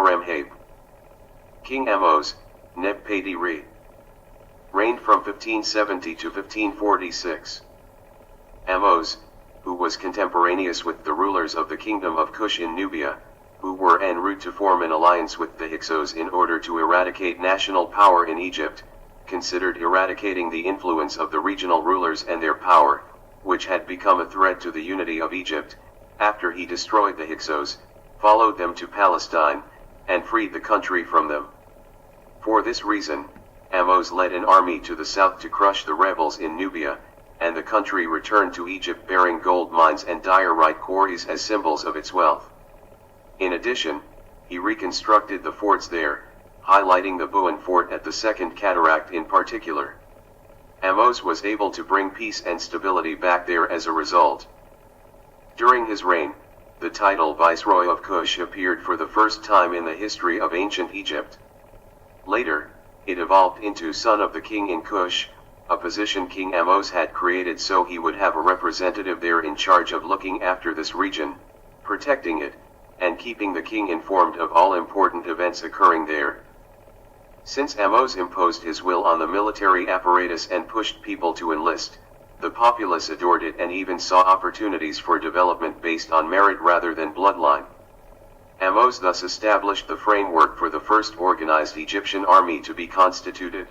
Haramhabe. King Ahmose, Neb Pehty Re. Reigned from 1570 to 1546. Ahmose, who was contemporaneous with the rulers of the kingdom of Kush in Nubia, who were en route to form an alliance with the Hyksos in order to eradicate national power in Egypt, considered eradicating the influence of the regional rulers and their power, which had become a threat to the unity of Egypt, after he destroyed the Hyksos, followed them to Palestine, and freed the country from them. For this reason, Ahmose led an army to the south to crush the rebels in Nubia, and the country returned to Egypt bearing gold mines and diorite quarries as symbols of its wealth. In addition, he reconstructed the forts there, highlighting the Buin fort at the Second Cataract in particular. Ahmose was able to bring peace and stability back there as a result. During his reign, the title Viceroy of Kush appeared for the first time in the history of ancient Egypt. Later, it evolved into Son of the King in Kush, a position King Ahmose had created so he would have a representative there in charge of looking after this region, protecting it, and keeping the king informed of all important events occurring there. Since Ahmose imposed his will on the military apparatus and pushed people to enlist, the populace adored it and even saw opportunities for development based on merit rather than bloodline. Ahmose thus established the framework for the first organized Egyptian army to be constituted.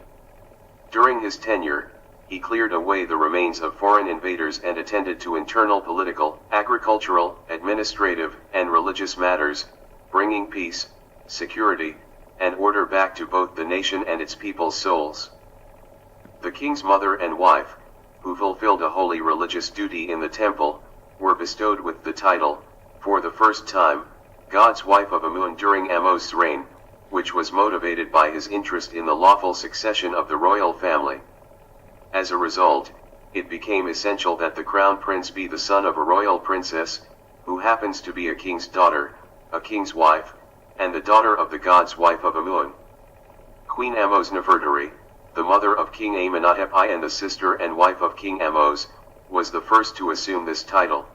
During his tenure, he cleared away the remains of foreign invaders and attended to internal political, agricultural, administrative, and religious matters, bringing peace, security, and order back to both the nation and its people's souls. The king's mother and wife, who fulfilled a holy religious duty in the temple, were bestowed with the title, for the first time, God's wife of Amun during Ahmose's reign, which was motivated by his interest in the lawful succession of the royal family. As a result, it became essential that the crown prince be the son of a royal princess, who happens to be a king's daughter, a king's wife, and the daughter of the god's wife of Amun. Queen Ahmose Nefertari, the mother of King Amenhotep I and the sister and wife of King Ahmose, was the first to assume this title.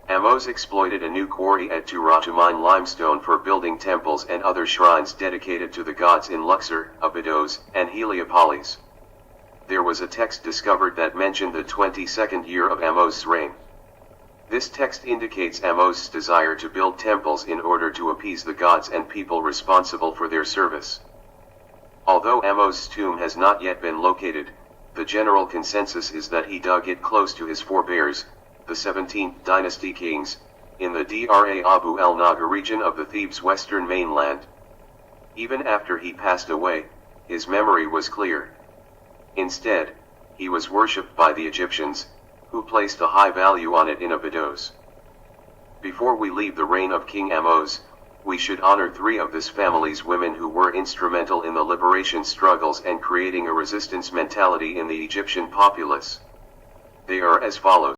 Ahmose exploited a new quarry at Tura to mine limestone for building temples and other shrines dedicated to the gods in Luxor, Abydos, and Heliopolis. There was a text discovered that mentioned the 22nd year of Ahmose's reign. This text indicates Ahmose's desire to build temples in order to appease the gods and people responsible for their service. Although Ahmose's tomb has not yet been located, the general consensus is that he dug it close to his forebears, the 17th dynasty kings, in the Dra Abu el-Naga region of the Thebes western mainland. Even after he passed away, his memory was clear. Instead, he was worshipped by the Egyptians, who placed a high value on it in Abydos. Before we leave the reign of King Ahmose, we should honor three of this family's women who were instrumental in the liberation struggles and creating a resistance mentality in the Egyptian populace. They are as follows.